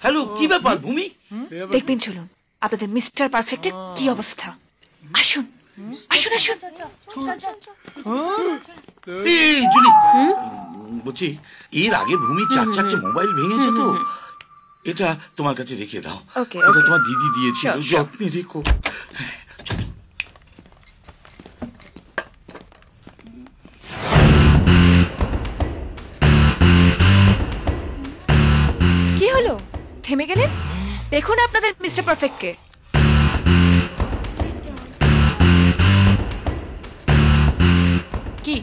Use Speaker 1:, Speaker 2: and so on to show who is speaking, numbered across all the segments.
Speaker 1: Hello, কি ব্যাপার ভূমি?
Speaker 2: দেখবেন চলুন আপনাদের মিস্টার পারফেক্টের কি অবস্থা। আসুন আসুন আসুন।
Speaker 1: এই জুলি, বলছি এর আগে ভূমি 4-4টে মোবাইল ভেঙেছে তো, এটা তোমার কাছে রেখে দাও। এটা তোমার দিদি দিয়েছিল, যত্নে রেখো।
Speaker 2: কি হলো, থেমে গেলেন? দেখুন আপনাদের মিস্টার পারফেক্টকে। কি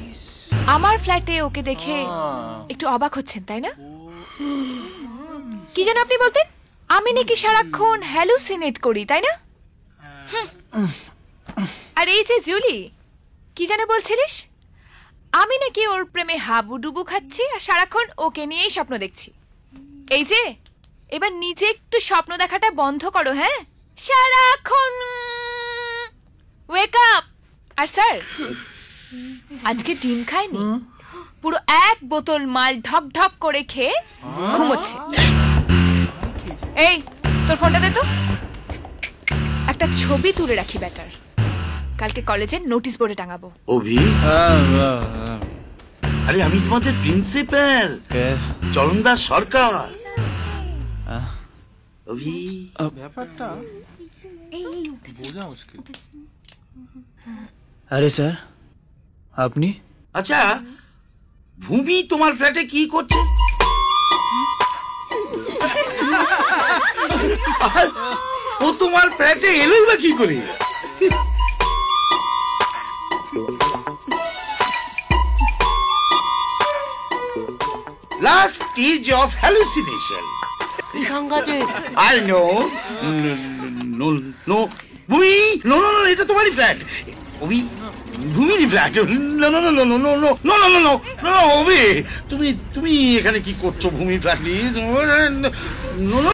Speaker 2: আমার ফ্ল্যাটে ওকে দেখে একটু অবাক হচ্ছেন তাই না? কি যেন আপনি বলতেন, আমি নাকি সারাক্ষণ হ্যালুসিনেট করি তাই না? আর এই যে জুলি, কি যেন বলছিলিস, আমি নাকি ওর প্রেমে হাবুডুবু খাচ্ছি আর সারাক্ষণ ওকে নিয়েই স্বপ্ন দেখছি। এই যে এবার নিজে একটু স্বপ্ন দেখাটা বন্ধ করো। হ্যাঁ, সারাক্ষণ ওয়েক আপ। আর স্যার আজকে ডিম খায়নি, পুরো 1 বোতল মাল ঢক ঢক করে খেয়ে ঘুমোচ্ছে। এই তোর ফোনটা দে তো, একটা ছবি তুলে রাখি ব্যাটার, কালকে কলেজে নোটিশ বোর্ডে টাঙাবো।
Speaker 1: অভি, আরে আমি তোমাদের প্রিন্সিপাল চরণদাস সরকার। অভি,
Speaker 3: ব্যাপারটা বোঝা মুশকিল।
Speaker 4: আরে স্যার আপনি?
Speaker 1: আচ্ছা ভূমি তোমার ফ্ল্যাটে কি করছে? ও তোমার ফ্ল্যাটে এলোই বা কি করে? Last stage of hallucination. I know. No, no. ভূমি, no, no, no, এটা তোমারই ফ্ল্যাট। ভূমি, ভূমিরই flat. No, no, no, no, no, no, no, no, no, no, no, no, অভি, তুমি এখানে কি করছো? ভূমি ফ্ল্যাট প্লিজ। No, no.